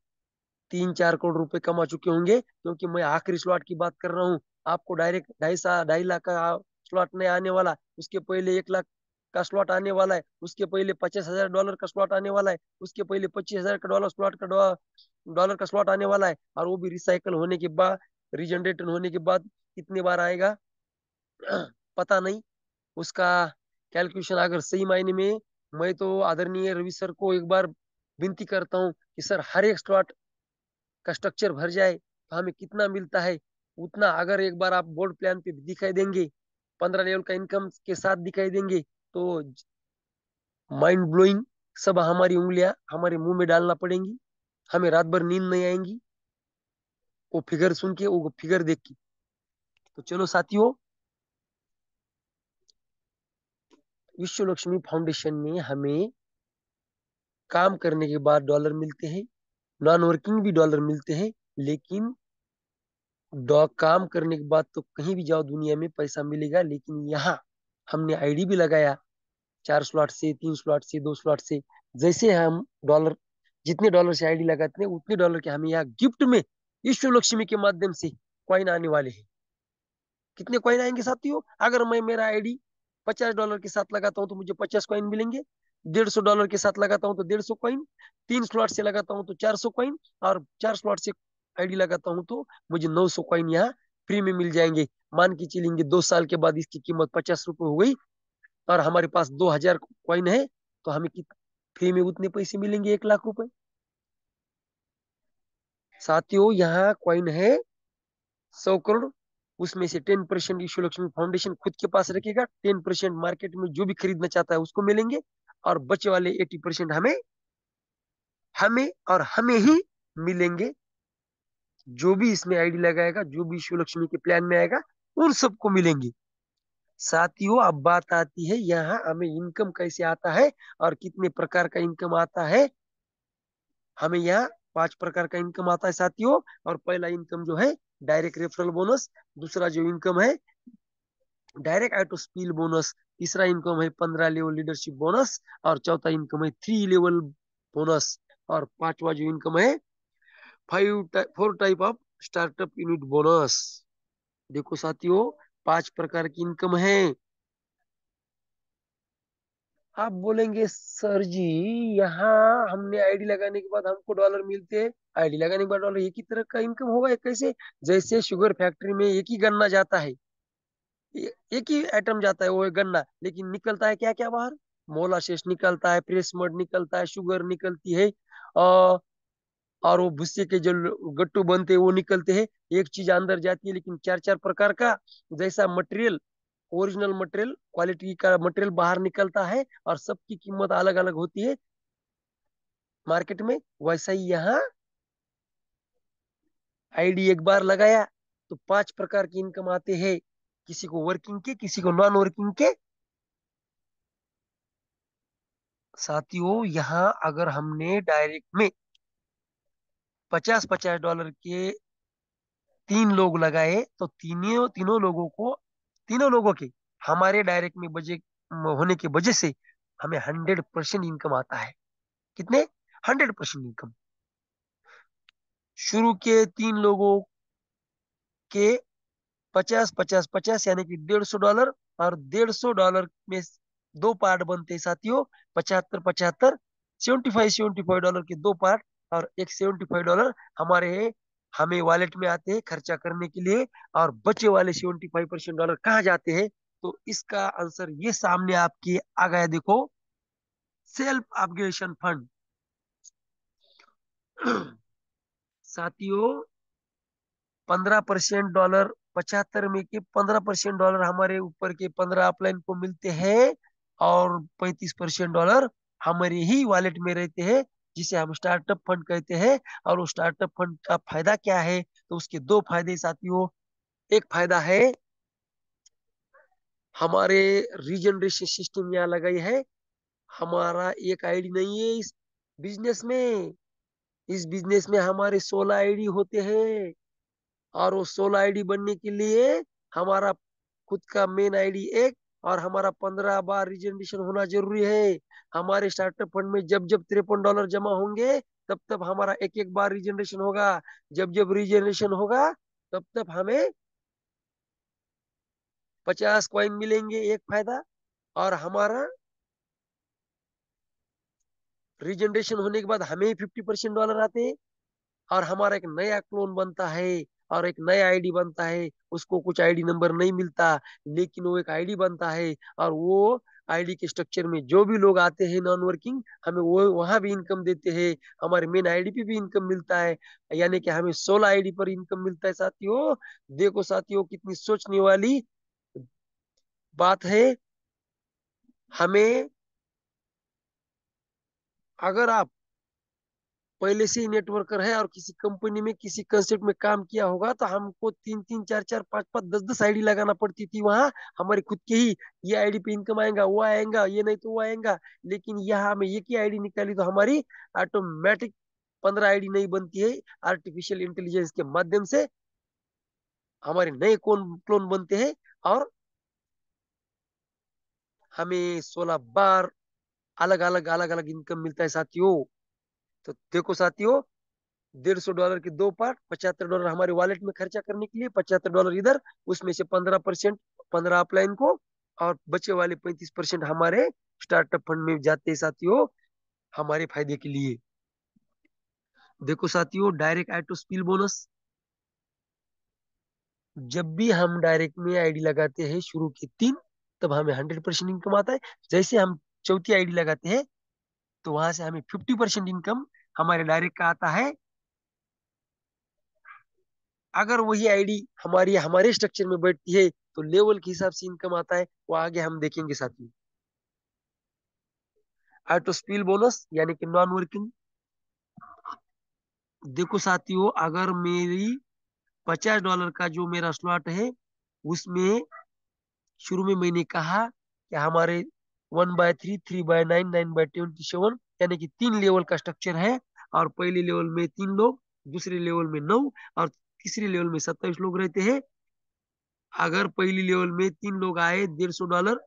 3-4 करोड़ रुपए कमा चुके होंगे, क्योंकि मैं आखिरी स्लॉट की बात कर रहा हूँ। आपको डायरेक्ट 2.5 लाख का स्लॉट नहीं आने वाला, उसके पहले 1 लाख का स्लॉट आने वाला है, उसके पहले $50,000 का स्लॉट आने वाला है, उसके पहले 25,000 का डॉलर का स्लॉट आने वाला है। और वो भी रिसाइकल होने के बाद, रिजनरेट होने के बाद कितने बार आएगा पता नहीं उसका कैलकुलेशन। अगर सही मायने में, मैं तो आदरणीय रवि सर को एक बार विनती करता हूँ कि सर, हर एक स्लॉट का स्ट्रक्चर भर जाए तो हमें कितना मिलता है, उतना अगर एक बार आप बोर्ड प्लान पे दिखाई देंगे, 15 लेवल का इनकम के साथ दिखाई देंगे, तो माइंड ब्लोइंग, सब हमारी उंगलियां हमारे मुंह में डालना पड़ेंगी। हमें रात भर नींद नहीं आएंगी वो फिगर सुन के, वो फिगर देख के। तो चलो साथियों, विश्व लक्ष्मी फाउंडेशन में हमें काम करने के बाद डॉलर मिलते हैं, नॉन वर्किंग भी डॉलर मिलते हैं, लेकिन काम करने के बाद तो कहीं भी जाओ दुनिया में पैसा मिलेगा, लेकिन यहाँ हमने आईडी भी लगाया, 4 स्लॉट से, 3 स्लॉट से, 2 स्लॉट से। जैसे हम डॉलर, जितने डॉलर से आईडी लगाते हैं, उतने डॉलर के हमें यहाँ गिफ्ट में ईश्वर लक्ष्मी के माध्यम से कॉइन आने वाले हैं। कितने कॉइन आएंगे साथियों? अगर मैं मेरा आईडी $50 के साथ लगाता हूँ तो मुझे 50 कॉइन मिलेंगे। $150 के साथ लगाता हूँ तो 150 कॉइन। 3 स्लॉट से लगाता हूँ तो 400 कॉइन। और 4 स्लॉट से आईडी लगाता हूँ तो मुझे 900 कॉइन यहाँ फ्री में मिल जाएंगे। मान के चलेंगे 2 साल के बाद इसकी कीमत ₹50 हो गई, और हमारे पास 2,000 कॉइन है, तो हमें फ्री में उतने पैसे मिलेंगे, 1 लाख रुपए। साथियों, यहाँ कॉइन है 100 करोड़, उसमें से 10% ईश्वर लक्ष्मी फाउंडेशन खुद के पास रखेगा, 10% मार्केट में जो भी खरीदना चाहता है उसको मिलेंगे, और बचे वाले 80% हमें हमें और हमें ही मिलेंगे। जो भी इसमें आईडी लगाएगा, जो भी ईश्वर लक्ष्मी के प्लान में आएगा, उन सबको मिलेंगे। साथियों, अब बात आती है यहाँ हमें इनकम कैसे आता है और कितने प्रकार का इनकम आता है। हमें यहाँ 5 प्रकार का इनकम आता है साथियों। और पहला इनकम जो है, डायरेक्ट रेफरल बोनस। दूसरा जो इनकम है, डायरेक्ट ऑटो स्पिल बोनस। तीसरा इनकम है 15 लेवल लीडरशिप बोनस। और चौथा इनकम है 3 लेवल बोनस। और पांचवा जो इनकम है, 4 type of startup unit bonus. देखो साथियों, 5 प्रकार की इनकम है। आप बोलेंगे सर जी, यहाँ हमने आईडी लगाने के बाद हमको डॉलर मिलते हैं, आईडी लगाने के बाद डॉलर, एक ही तरह का इनकम होगा या कैसे? जैसे शुगर फैक्ट्री में एक ही गन्ना जाता है, एक ही आइटम जाता है, वो है गन्ना, लेकिन निकलता है क्या क्या बाहर? मोलासेस निकलता है, प्रेस मड निकलता है, शुगर निकलती है, और और वो भुस्से के जो गट्टू बनते हैं वो निकलते हैं। एक चीज अंदर जाती है, लेकिन 4-4 प्रकार का, जैसा मटेरियल, ओरिजिनल मटेरियल, क्वालिटी का मटेरियल बाहर निकलता है, और सबकी कीमत अलग अलग होती है। मार्केट में, वैसा ही यहाँ आईडी एक बार लगाया तो 5 प्रकार की इनकम आते हैं, किसी को वर्किंग के, किसी को नॉन वर्किंग के। साथियों, यहाँ अगर हमने डायरेक्ट में 50-50 डॉलर के 3 लोग लगाए तो तीनों तीनों लोगों को, तीनों लोगों के हमारे डायरेक्ट में बजे होने की वजह से हमें 100% इनकम आता है। कितने? 100% इनकम। शुरू के 3 लोगों के 50-50-50 यानी कि $150, और $150 में दो पार्ट बनते हैं साथियों, 75-75, $75-75 के दो पार्ट, और एक $75 हमारे हमें वॉलेट में आते हैं खर्चा करने के लिए। और बचे वाले $75% कहाँ जाते हैं? तो इसका आंसर ये सामने आपके आ गया, देखो। Self upgradation fund. साथियों, 15% डॉलर, 75 में के 15% डॉलर हमारे ऊपर के 15 अपलाइन को मिलते हैं, और 35% डॉलर हमारे ही वॉलेट में रहते हैं, जिसे हम स्टार्टअप फंड कहते हैं। और वो स्टार्टअप फंड का फायदा क्या है? तो उसके दो फायदे साथियों। एक फायदा है, हमारे रीजनरेशन सिस्टम यहाँ लगाई है। हमारा एक आईडी नहीं है इस बिजनेस में हमारे 16 आईडी होते हैं। और वो 16 आईडी बनने के लिए हमारा खुद का मेन आईडी एक, और हमारा 15 बार रिजर्वेशन होना जरूरी है। हमारे स्टार्टअप फंड में जब जब $53 जमा होंगे, तब तब हमारा एक एक बार रिजनरेशन होगा। जब जब रिजनरेशन होगा, तब तब हमें 50 कॉइन मिलेंगे, एक फायदा। और हमारा रिजनरेशन होने के बाद हमें 50% डॉलर आते हैं, और हमारा एक नया क्लोन बनता है, और एक नया आईडी बनता है। उसको कुछ आईडी नंबर नहीं मिलता, लेकिन वो एक आईडी बनता है। और वो आईडी के स्ट्रक्चर में जो भी लोग आते हैं नॉन वर्किंग, हमें वो वहां भी इनकम देते हैं। हमारे मेन आईडी पे भी इनकम मिलता है, यानी कि हमें 16 आईडी पर इनकम मिलता है साथियों। देखो साथियों, कितनी सोचने वाली बात है। हमें, अगर आप पहले से ही नेटवर्कर है और किसी कंपनी में किसी कंसेप्ट में काम किया होगा, तो हमको 3-3, 4-4, 5-5, 10-10 आईडी लगाना पड़ती थी वहां। हमारी खुद के ही, ये आईडी पे इनकम आएगा, वो आएगा, ये नहीं तो वो आएगा। लेकिन यहाँ हमें एक ही आईडी निकाली तो हमारी ऑटोमेटिक 15 आईडी नहीं बनती है। आर्टिफिशियल इंटेलिजेंस के माध्यम से हमारे नए क्लोन बनते हैं, और हमें 16 बार अलग अलग इनकम मिलता है साथियों। तो देखो साथियों, $150 के दो पार्ट, $75 हमारे वॉलेट में खर्चा करने के लिए, $75 इधर, उसमें से 15%, 15 अपलाइन को, और बचे वाले 35% हमारे स्टार्टअप फंड में जाते हैं साथियों, हमारे फायदे के लिए। देखो साथियों, डायरेक्ट ऑटो स्पिल बोनस। जब भी हम डायरेक्ट में आईडी लगाते हैं शुरू के 3, तब हमें 100% इनकम आता है। जैसे हम चौथी आईडी लगाते हैं, तो वहां से हमें 50% इनकम हमारे डायरेक्ट का आता है। अगर वही आईडी हमारी हमारे स्ट्रक्चर में बैठती है, तो लेवल के हिसाब से इनकम आता है, वो आगे हम देखेंगे साथियों। ऑटो स्पिल बोनस यानी कि नॉन वर्किंग। देखो साथियों, अगर मेरी $50 का जो मेरा स्लॉट है, उसमें शुरू में मैंने कहा कि हमारे 1/3, 3/9, 9/27, यानी कि 3 लेवल का स्ट्रक्चर है। और पहले लेवल में 3 लोग, दूसरे लेवल में 9, और तीसरे लेवल में 27 लोग रहते हैं। अगर पहली लेवल में 3 लोग आए, $150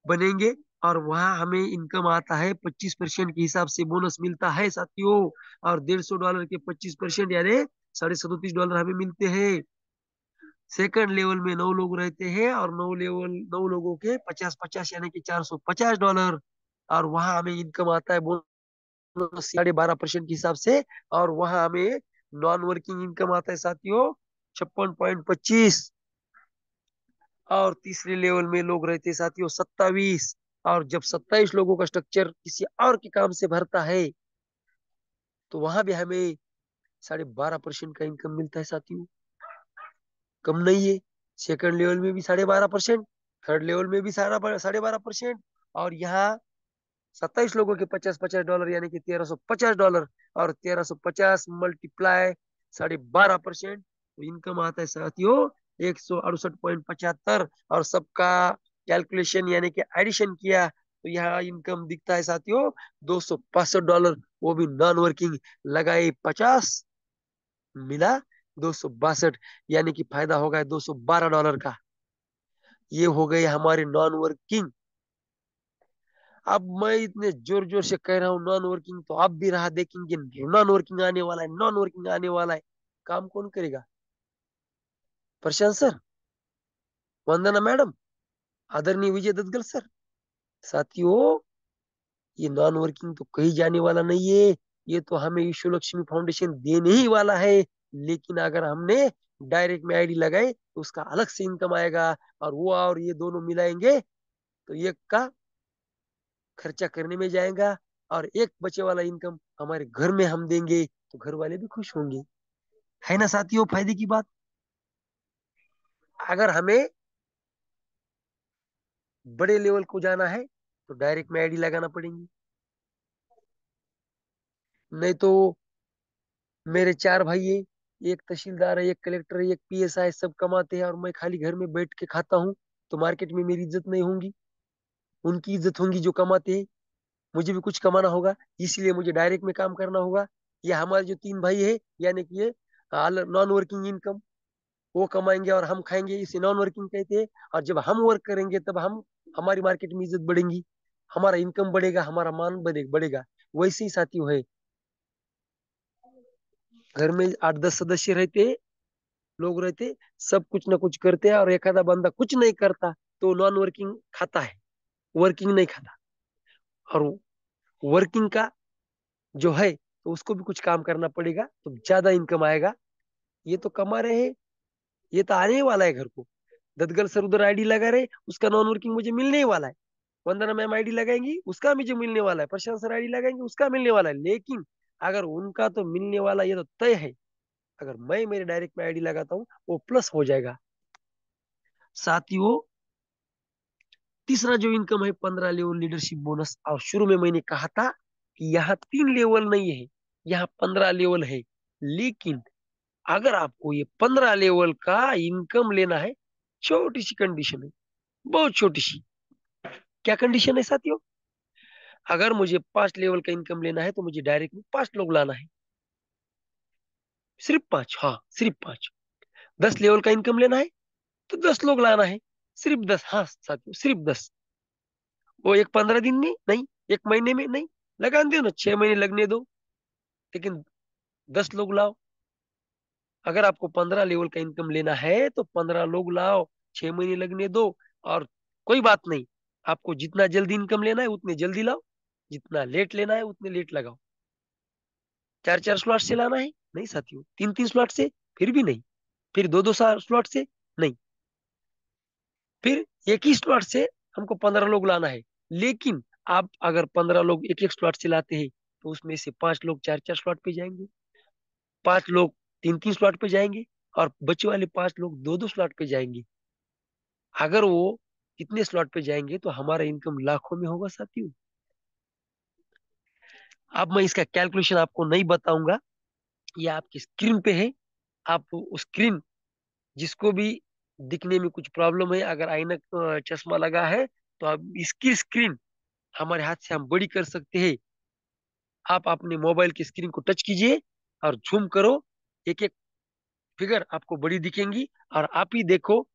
बनेंगे, और वहां हमें इनकम आता है 25% के हिसाब से बोनस मिलता है साथियों। और $150 के 25% यानी $37.5 हमें मिलते हैं। सेकंड लेवल में 9 लोग रहते हैं, और 9 लोगों के 50-50 यानी कि $450। और वहां हमें इनकम आता है बोनस 12.5% के हिसाब से। और वहां हमें नॉन वर्किंग इनकम आता है साथियों, 56.25। और तीसरे लेवल में लोग रहते हैं साथियों 27। और जब 27 लोगों का स्ट्रक्चर किसी और के काम से भरता है, तो वहां भी हमें 12.5% का इनकम मिलता है साथियों। कम नहीं है। सेकंड लेवल में भी 12.5%, थर्ड लेवल में भी 12.5%, और यहाँ 27 लोगों के 50-50 डॉलर यानी कि $1350, और 1350 मल्टीप्लाई 12.5%, तो इनकम आता है साथियों 168.75। और सबका कैलकुलेशन यानी कि एडिशन किया तो यहाँ इनकम दिखता है साथियों $262, वो भी नॉन वर्किंग। लगाए 50, मिला 262, यानी कि फायदा होगा $212 का। ये हो गए हमारे नॉन वर्किंग। अब मैं इतने जोर जोर से कह रहा हूँ नॉन वर्किंग, तो आप भी राह देखेंगे नॉन वर्किंग आने वाला है, नॉन वर्किंग आने वाला है। काम कौन करेगा? प्रशांत सर, वंदना मैडम, आदरणीय विजय दत्तगल सर। साथियों, ये नॉन वर्किंग तो कहीं जाने वाला नहीं है, ये तो हमें ईशु लक्ष्मी फाउंडेशन देने ही वाला है। लेकिन अगर हमने डायरेक्ट में आईडी लगाए तो उसका अलग से इनकम आएगा, और वो और ये दोनों मिलाएंगे तो एक का खर्चा करने में जाएगा, और एक बचे वाला इनकम हमारे घर में हम देंगे तो घर वाले भी खुश होंगे। है ना साथियों फायदे की बात? अगर हमें बड़े लेवल को जाना है तो डायरेक्ट में आईडी लगाना पड़ेगी। नहीं तो मेरे 4 भाई है, एक तहसीलदार है, एक कलेक्टर है, एक पीएसआई, सब कमाते हैं और मैं खाली घर में बैठ के खाता हूँ, तो मार्केट में मेरी इज्जत नहीं होगी। उनकी इज्जत होगी जो कमाते हैं। मुझे भी कुछ कमाना होगा, इसलिए मुझे डायरेक्ट में काम करना होगा। ये हमारे जो 3 भाई है, यानी कि ये नॉन वर्किंग इनकम, वो कमाएंगे और हम खाएंगे, इसे नॉन वर्किंग कहते हैं। और जब हम वर्क करेंगे तब हम हमारी मार्केट में इज्जत बढ़ेगी, हमारा इनकम बढ़ेगा, हमारा मान बढ़ेगा। वैसे ही साथियों है, घर में 8-10 सदस्य रहते, लोग रहते, सब कुछ ना कुछ करते हैं, और एक आधा बंदा कुछ नहीं करता तो नॉन वर्किंग खाता है, वर्किंग नहीं खाता। और वर्किंग का जो है तो उसको भी कुछ काम करना पड़ेगा तो ज्यादा इनकम आएगा। ये तो कमा रहे हैं, ये तो आने ही वाला है घर को। ददगल सर उधर आईडी लगा रहे, उसका नॉन वर्किंग मुझे मिलने ही वाला है। वंदना मैम आईडी लगाएंगी, उसका मुझे मिलने वाला है। प्रशांत सर आईडी लगाएंगे, उसका मिलने वाला है। लेकिन अगर उनका तो मिलने वाला ये तो तय है, अगर मैं मेरे डायरेक्ट में आईडी लगाता हूँ वो प्लस हो जाएगा। साथियों, तीसरा जो इनकम है 15 लेवल लीडरशिप बोनस। और शुरू में मैंने कहा था कि यहाँ 3 लेवल नहीं है, यहाँ 15 लेवल है। लेकिन अगर आपको ये 15 लेवल का इनकम लेना है, छोटी सी कंडीशन है, बहुत छोटी सी। क्या कंडीशन है साथियों? अगर मुझे 5 लेवल का इनकम लेना है तो मुझे डायरेक्ट में 5 लोग लाना है, सिर्फ 5, हाँ सिर्फ 5। 10 लेवल का इनकम लेना है तो 10 लोग लाना है, सिर्फ 10, हाँ साथियों सिर्फ 10। वो एक 15 दिन में नहीं, एक महीने में नहीं, लगा दो ना, 6 महीने लगने दो, लेकिन 10 लोग लाओ। अगर आपको 15 लेवल का इनकम लेना है तो 15 लोग लाओ, 6 महीने लगने दो। और कोई बात नहीं, आपको जितना जल्दी इनकम लेना है उतने जल्दी लाओ, जितना लेट लेना है उतने लेट लगाओ। 4-4 स्लॉट से लाना है नहीं साथियों, 3-3 स्लॉट से फिर भी नहीं, फिर 2-2 स्लॉट से नहीं, फिर एक ही स्लॉट से हमको 15 लोग लाना है। लेकिन आप अगर 15 लोग एक एक स्लॉट से लाते हैं तो उसमें से 5 लोग 4-4 स्लॉट पे जाएंगे, 5 लोग 3-3 स्लॉट पे जाएंगे, और बचे वाले 5 लोग 2-2 स्लॉट पे जाएंगे। अगर वो कितने स्लॉट पे जाएंगे तो हमारा इनकम लाखों में होगा साथियों। अब मैं इसका कैलकुलेशन आपको नहीं बताऊंगा, ये आपकी स्क्रीन पे है। आप उस स्क्रीन, जिसको भी दिखने में कुछ प्रॉब्लम है, अगर ऐनक चश्मा लगा है तो आप इसकी स्क्रीन हमारे हाथ से हम बड़ी कर सकते हैं। आप अपने मोबाइल की स्क्रीन को टच कीजिए और झूम करो, एक एक फिगर आपको बड़ी दिखेंगी, और आप ही देखो,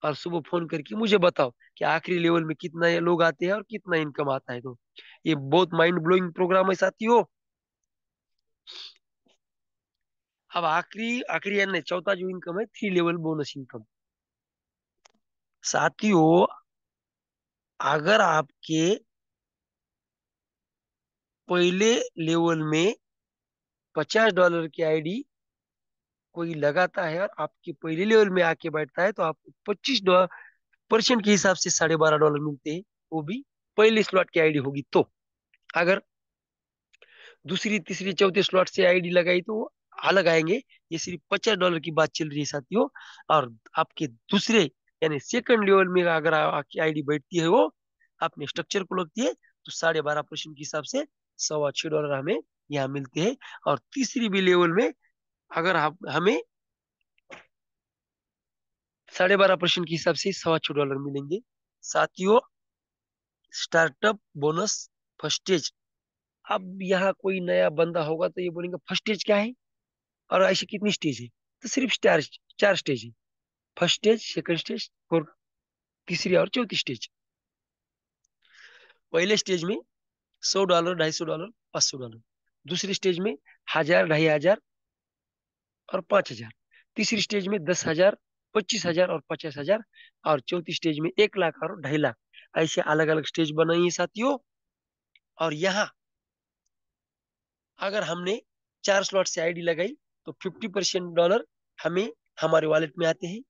और सुबह फोन करके मुझे बताओ कि आखिरी लेवल में कितना ये लोग आते हैं और कितना इनकम आता है। तो ये बहुत माइंड ब्लोइंग प्रोग्राम है साथियों। अब आखिरी आखिरी यानी चौथा जो इनकम है 3 लेवल बोनस इनकम। साथियों, अगर आपके पहले लेवल में $50 की आईडी कोई लगाता है और आपके पहले लेवल में आके बैठता है तो आपको 25% के हिसाब से $12.5 मिलते हैं, वो भी पहले स्लॉट की आईडी होगी तो। अगर दूसरी तीसरी चौथे स्लॉट से आईडी लगाई तो वो अलग आएंगे। ये सिर्फ $50 की बात चल रही है साथियों। और आपके दूसरे यानी सेकंड लेवल में अगर आपकी आईडी बैठती है, वो अपने स्ट्रक्चर को लगती है, तो 12.5% के हिसाब से $6.25 हमें यहाँ मिलते हैं। और तीसरी भी लेवल में अगर हमें 12.5% के हिसाब से $6.25 मिलेंगे। साथियों, स्टार्टअप बोनस फर्स्ट स्टेज। अब यहाँ कोई नया बंदा होगा तो ये बोलेंगे फर्स्ट स्टेज क्या है, और ऐसे कितनी स्टेज है? तो सिर्फ चार चार स्टेज है। फर्स्ट स्टेज, सेकंड स्टेज और तीसरी और चौथी स्टेज। पहले स्टेज में $100, $250, $500। दूसरी स्टेज में 1000, 2500 और 5000। तीसरी स्टेज में 10,000, 25,000 और 50,000। और चौथी स्टेज में 1 लाख और 2.5 लाख। ऐसे अलग अलग स्टेज बनाई है साथियों। और यहाँ अगर हमने 4 स्लॉट से आईडी लगाई तो $50 हमें हमारे वॉलेट में आते हैं।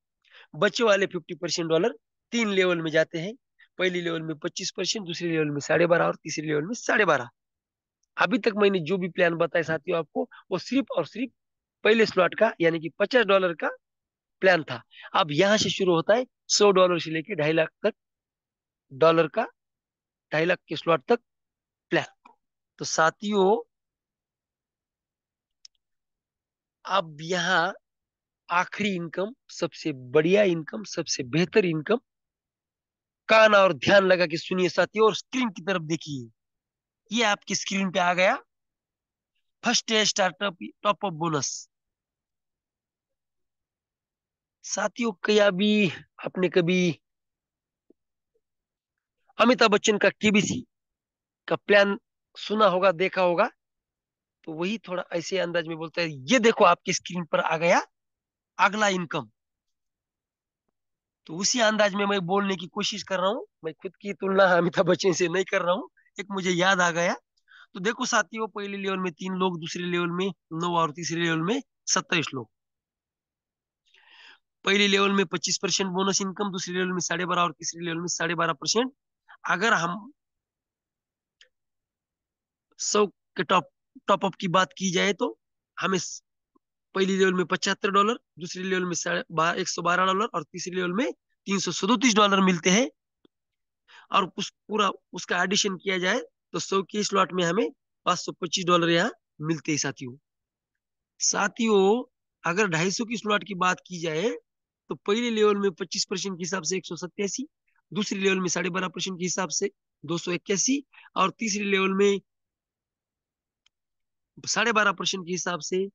बचे वाले $50 तीन लेवल में जाते हैं। पहली लेवल में 25%, दूसरी लेवल में 12.5 और तीसरी लेवल में 12.5। अभी तक मैंने जो भी प्लान बताया साथियों आपको, वो सिर्फ और सिर्फ पहले स्लॉट का यानी कि $50 का प्लान था। अब यहां से शुरू होता है $100 से लेके 2.5 लाख तक डॉलर का, 2.5 लाख के स्लॉट तक प्लान। तो साथियों, अब यहाँ आखिरी इनकम, सबसे बढ़िया इनकम, सबसे बेहतर इनकम, कान और ध्यान लगा के सुनिए साथियों और स्क्रीन की तरफ देखिए। ये आपकी स्क्रीन पे आ गया first day startup top up bonus. साथियों, क्या भी आपने कभी अमिताभ बच्चन का केबीसी का प्लान सुना होगा, देखा होगा? तो वही थोड़ा ऐसे अंदाज में बोलता है, ये देखो आपकी स्क्रीन पर आ गया अगला इनकम। तो उसी अंदाज में मैं बोलने की कोशिश कर रहा हूँ। मैं खुद की तुलना अमिताभ बच्चन से नहीं कर रहा हूँ, एक मुझे याद आ गया। तो देखो साथियों, पहले लेवल में 3 लोग, दूसरे लेवल में 9 और तीसरे लेवल में 27 लोग। पहले लेवल में 25% बोनस इनकम, दूसरे लेवल में 12.5 और तीसरे लेवल में 12.5%। अगर हम 100 के टॉप अप की बात की जाए तो हमें पहली लेवल में $75, दूसरी लेवल में $112 और तीसरी लेवल में $337 मिलते हैं। और उस पूरा उसका एडिशन किया जाए तो 100 के स्लॉट में हमें $525 यहाँ मिलते हैं साथियों। साथियों, अगर 250 की स्लॉट की बात की जाए तो पहले लेवल में 25% के हिसाब से 187, दूसरी लेवल में 12.5% के हिसाब से 281, और तीसरी लेवल में 12.5% के हिसाब से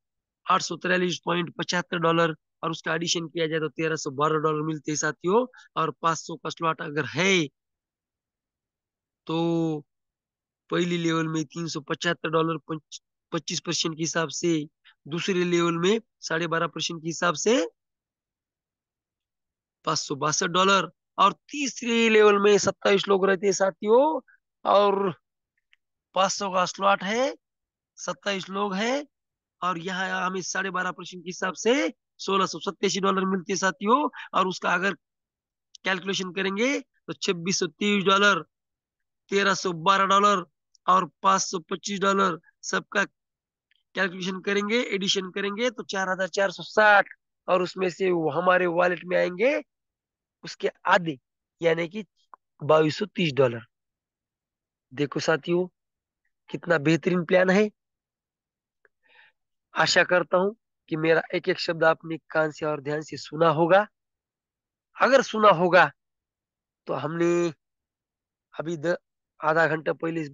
$843.75। और उसका एडिशन किया जाए तो $1,312 मिलते हैं साथियों। और 500 का स्लॉट अगर है तो पहली लेवल में $375, 25% के हिसाब से, दूसरे लेवल में 12.5% के हिसाब से $562। और तीसरे लेवल में 27 लोग रहते हैं साथियों। और 500 का स्लॉट है, 27 लोग हैं। और यहाँ हमें 12.5% के हिसाब से $1,687 मिलते हैं साथियों। और उसका अगर कैलकुलेशन करेंगे तो $2,623, $1,312 और $525 सबका कैलकुलेशन करेंगे, एडिशन करेंगे तो 4,460। और उसमें से वो हमारे वॉलेट में आएंगे उसके आधे, यानी कि $2,230। देखो साथियों, कितना बेहतरीन प्लान है। आशा करता हूं कि मेरा एक एक शब्द आपने कान से और ध्यान से सुना होगा। अगर सुना होगा तो हमने अभी आधा घंटा पहले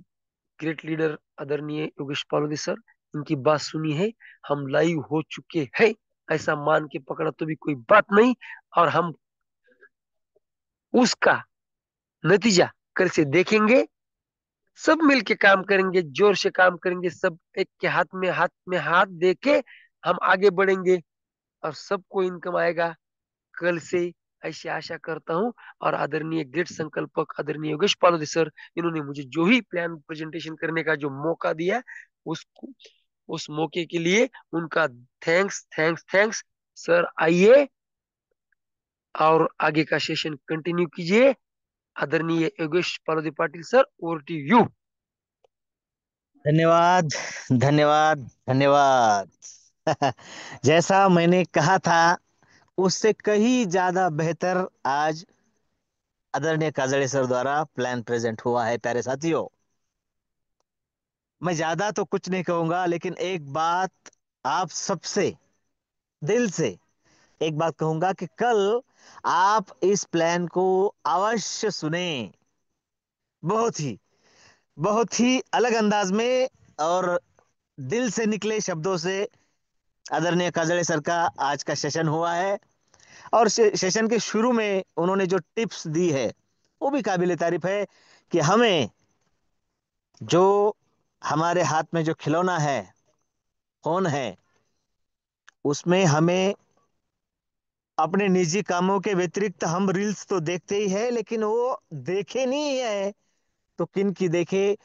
ग्रेट लीडर आदरणीय योगेश पालोदी सर, इनकी बात सुनी है। हम लाइव हो चुके हैं, ऐसा मान के पकड़ा तो भी कोई बात नहीं। और हम उसका नतीजा कल से देखेंगे। सब मिलके काम करेंगे, जोर से काम करेंगे, सब एक के हाथ में हाथ दे के हम आगे बढ़ेंगे और सबको इनकम आएगा कल से, ऐसी आशा करता हूँ। और आदरणीय ग्रेट संकल्पक आदरणीय योगेश पालोदी सर, इन्होंने मुझे जो ही प्लान प्रेजेंटेशन करने का जो मौका दिया, उस उस मौके के लिए उनका थैंक्स थैंक्स थैंक्स। सर आइए और आगे का सेशन कंटिन्यू कीजिए। आदरणीय Yogesh Palodi Patil sir, over to you. धन्यवाद, धन्यवाद, धन्यवाद। जैसा मैंने कहा था, उससे कहीं ज्यादा बेहतर आज आदरणीय काजड़े सर द्वारा प्लान प्रेजेंट हुआ है प्यारे साथियों। मैं ज्यादा तो कुछ नहीं कहूंगा, लेकिन एक बात आप सबसे दिल से एक बात कहूंगा कि कल आप इस प्लान को अवश्य सुने, बहुत ही अलग अंदाज में और दिल से निकले शब्दों से। आदरणीय काजड़े सर का आज का सेशन हुआ है, और सेशन के शुरू में उन्होंने जो टिप्स दी है वो भी काबिल तारीफ है, कि हमें जो हमारे हाथ में जो खिलौना है, फोन है, उसमें हमें अपने निजी कामों के व्यतिरिक्त हम रील्स तो देखते ही है, लेकिन वो देखे नहीं है तो किन की देखे।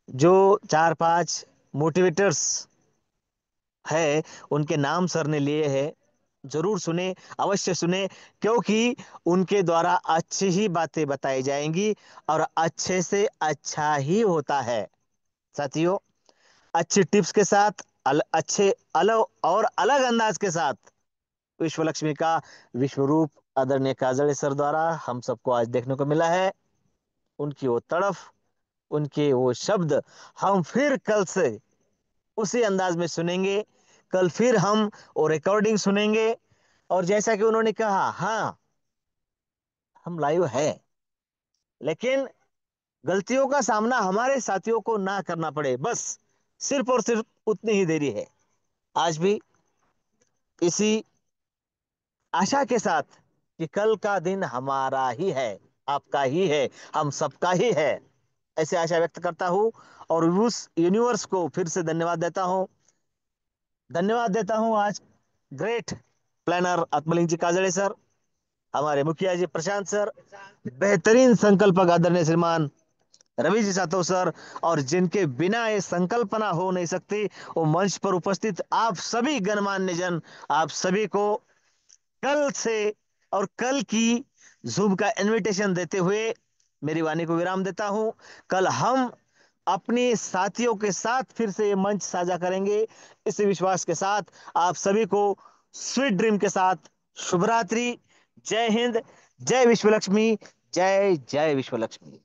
जो चार पांच मोटिवेटर्स है उनके नाम सर ने लिए हैं, जरूर सुने, अवश्य सुने, क्योंकि उनके द्वारा अच्छी ही बातें बताई जाएंगी और अच्छे से अच्छा ही होता है। साथियों, अच्छी टिप्स के साथ अच्छे अलग और अलग अंदाज के साथ विश्व लक्ष्मी का विश्व रूप आदरणीय काजड़े सर द्वारा हम सबको आज देखने को मिला है। उनकी वो तड़फ, उनके वो शब्द हम फिर कल से उसी अंदाज में सुनेंगे। कल फिर हम वो रिकॉर्डिंग सुनेंगे, और जैसा कि उन्होंने कहा, हाँ, हम लाइव है, लेकिन गलतियों का सामना हमारे साथियों को ना करना पड़े, बस सिर्फ और सिर्फ उतनी ही देरी है। आज भी इसी आशा के साथ कि कल का दिन हमारा ही है, आपका ही है, हम सबका ही है, ऐसे आशा व्यक्त करता हूं। और उस यूनिवर्स को फिर से धन्यवाद देता हूं आज ग्रेट प्लानर आत्मलिंग जी काजड़े सर, हमारे मुखिया जी प्रशांत सर, बेहतरीन संकल्पक आदरणीय श्रीमान रवि जी सातो सर, और जिनके बिना ये संकल्पना हो नहीं सकती, वो मंच पर उपस्थित आप सभी गणमान्य जन, आप सभी को कल से और कल की जूम का इनविटेशन देते हुए मेरी वाणी को विराम देता हूं। कल हम अपने साथियों के साथ फिर से ये मंच साझा करेंगे, इस विश्वास के साथ आप सभी को स्वीट ड्रीम के साथ शुभ रात्रि। जय हिंद, जय विश्व लक्ष्मी, जय जय विश्व लक्ष्मी।